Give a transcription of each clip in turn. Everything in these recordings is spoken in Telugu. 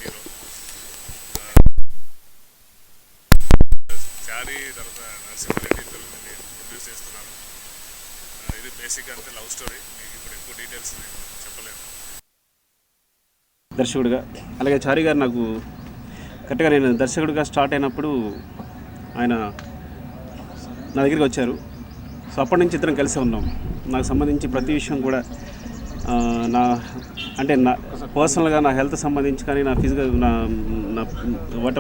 హీరో. చారి తర్వాత నరసింహారెడ్డి ఇద్దరు ప్రొడ్యూస్ చేస్తున్నారు. ఇది బేసిక్గా అంతే లవ్ స్టోరీ. మీకు ఇప్పుడు ఎక్కువ డీటెయిల్స్ నేను చెప్పలేను. దర్శకుడిగా అలాగే చారి గారు నాకు కరెక్ట్గా నేను దర్శకుడిగా స్టార్ట్ అయినప్పుడు ఆయన నా దగ్గరికి వచ్చారు. సో అప్పటి నుంచి ఇద్దరం కలిసి ఉన్నాం. నాకు సంబంధించి ప్రతి విషయం కూడా నా పర్సనల్గా నా హెల్త్ సంబంధించి కానీ నా ఫిజికల్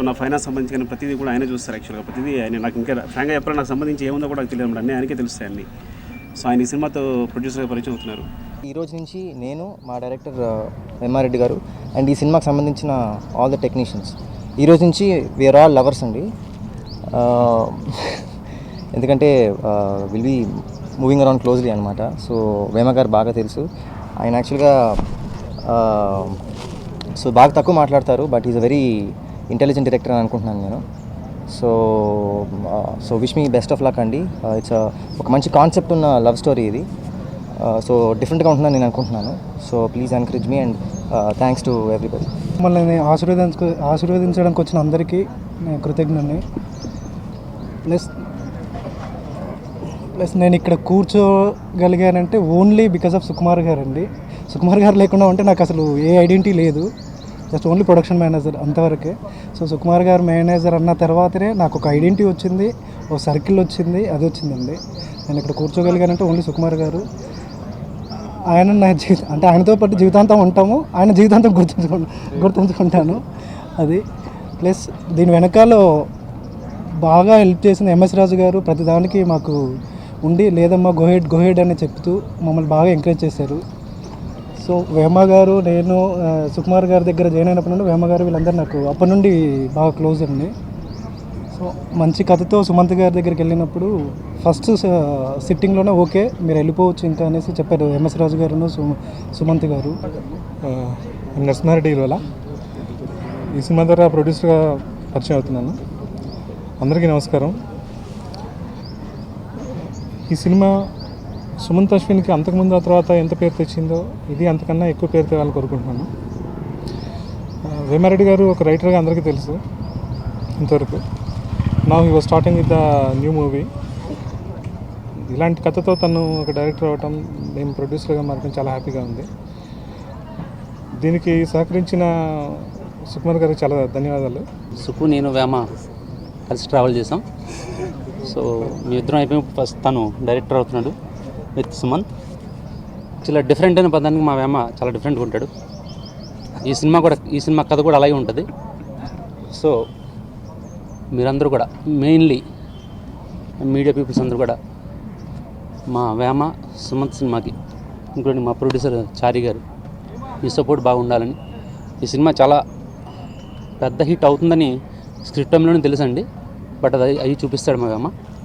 నా ఫైనాన్స్ సంబంధించి కానీ ప్రతిదీ కూడా ఆయనే చూస్తారు. యాక్చువల్గా ప్రతిదీ ఆయన నాకు ఇంకా ఫ్రాంక్గా చెప్పాలి, నాకు సంబంధించి ఏముందో కూడా నాకు తెలియదు అన్నీ ఆయనకే తెలుస్తాయి అన్నీ. సో ఆయన ఈ సినిమాతో ప్రొడ్యూసర్గా పరిచయం అవుతున్నారు. ఈరోజు నుంచి నేను మా డైరెక్టర్ ఎంఆర్రెడ్డి గారు అండ్ ఈ సినిమాకి సంబంధించిన ఆల్ ద టెక్నీషియన్స్ ఈరోజు నుంచి వీఆర్ ఆల్ లవర్స్ అండి. ఎందుకంటే will be moving around closely అనమాట. సో వేమ గారు బాగా తెలుసు. ఆయన యాక్చువల్గా సో బాగా తక్కువ మాట్లాడతారు, but is a very intelligent director అని అనుకుంటున్నాను నేను. So wish me best of luck అండి. ఇట్స్ ఒక మంచి కాన్సెప్ట్ ఉన్న లవ్ స్టోరీ ఇది. సో డిఫరెంట్గా ఉంటుందని నేను అనుకుంటున్నాను. So please encourage me and thanks to everybody. మమ్మల్ని ఆశీర్వదించడానికి వచ్చిన అందరికీ నేను కృతజ్ఞుడిని. ప్లస్ నేను ఇక్కడ కూర్చోగలిగానంటే ఓన్లీ బికాస్ ఆఫ్ సుకుమార్ గారు అండి. సుకుమార్ గారు లేకుండా ఉంటే నాకు అసలు ఏ ఐడెంటిటీ లేదు. జస్ట్ ఓన్లీ ప్రొడక్షన్ మేనేజర్ అంతవరకే. సో సుకుమార్ గారు మేనేజర్ అన్న తర్వాతనే నాకు ఒక ఐడెంటిటీ వచ్చింది, ఒక సర్కిల్ వచ్చింది, అది వచ్చిందండి. నేను ఇక్కడ కూర్చోగలిగానంటే ఓన్లీ సుకుమార్ గారు. ఆయన నా అంటే ఆయనతో పాటు జీవితాంతం ఉంటాము, ఆయన జీవితాంతం గుర్తుంచుకుంటాను అది. ప్లస్ దీని వెనకాల బాగా హెల్ప్ చేసిన ఎంఎస్ రాజు గారు ప్రతిదానికి మాకు ఉండి లేదమ్మా గోహెడ్ అని చెప్తూ మమ్మల్ని బాగా ఎంకరేజ్ చేశారు. సో వేమ గారు, నేను సుకుమార్ గారి దగ్గర జాయిన్ అయినప్పటి నుండి వేమ గారు వీళ్ళందరూ నాకు అప్పటి నుండి బాగా క్లోజ్ అండి. సో మంచి కథతో సుమంత్ గారి దగ్గరికి వెళ్ళినప్పుడు ఫస్ట్ సిట్టింగ్లోనే ఓకే మీరు వెళ్ళిపోవచ్చు ఇంకా అనేసి చెప్పారు ఎంఎస్ రాజు గారు, సుమంత్ గారు. నరసింహారెడ్డి హీరోలా ఈ సినిమా ద్వారా ప్రొడ్యూసర్గా పరిచయం అవుతున్నాను. అందరికీ నమస్కారం. ఈ సినిమా సుమంత్ అశ్విన్కి అంతకుముందు ఆ తర్వాత ఎంత పేరు తెచ్చిందో ఇది అంతకన్నా ఎక్కువ పేరు తేవాలని కోరుకుంటున్నాను. వేమారెడ్డి గారు ఒక రైటర్గా అందరికీ తెలుసు ఇంతవరకు. Now he was starting with the new movie. ఇలాంటి కథతో తను ఒక డైరెక్టర్ అవ్వటం, మేము ప్రొడ్యూసర్గా మారడం చాలా హ్యాపీగా ఉంది. దీనికి సహకరించిన సుకుమార్ గారికి చాలా ధన్యవాదాలు. సుకు నేను వేమ కలిసి ట్రావెల్ చేసాం. సో మీ ఇద్దరం అయిపోయి ఫస్ట్ తను డైరెక్టర్ అవుతున్నాడు విత్ సుమంత్. చాలా డిఫరెంట్ అయిన పదానికి మా వేమ చాలా డిఫరెంట్గా ఉంటాడు. ఈ సినిమా కథ కూడా అలాగే ఉంటుంది. సో మీరందరూ కూడా మెయిన్లీ మీడియా పీపుల్స్ అందరూ కూడా మా వేమ సుమంత్ సినిమాకి ఇంక్లూడింగ్ మా ప్రొడ్యూసర్ చారి గారు మీ సపోర్ట్ బాగుండాలని. ఈ సినిమా చాలా పెద్ద హిట్ అవుతుందని స్క్రిప్ట్ టైంలోనే తెలుసండి, బట్ అది అవి చూపిస్తాడు మా వేమ.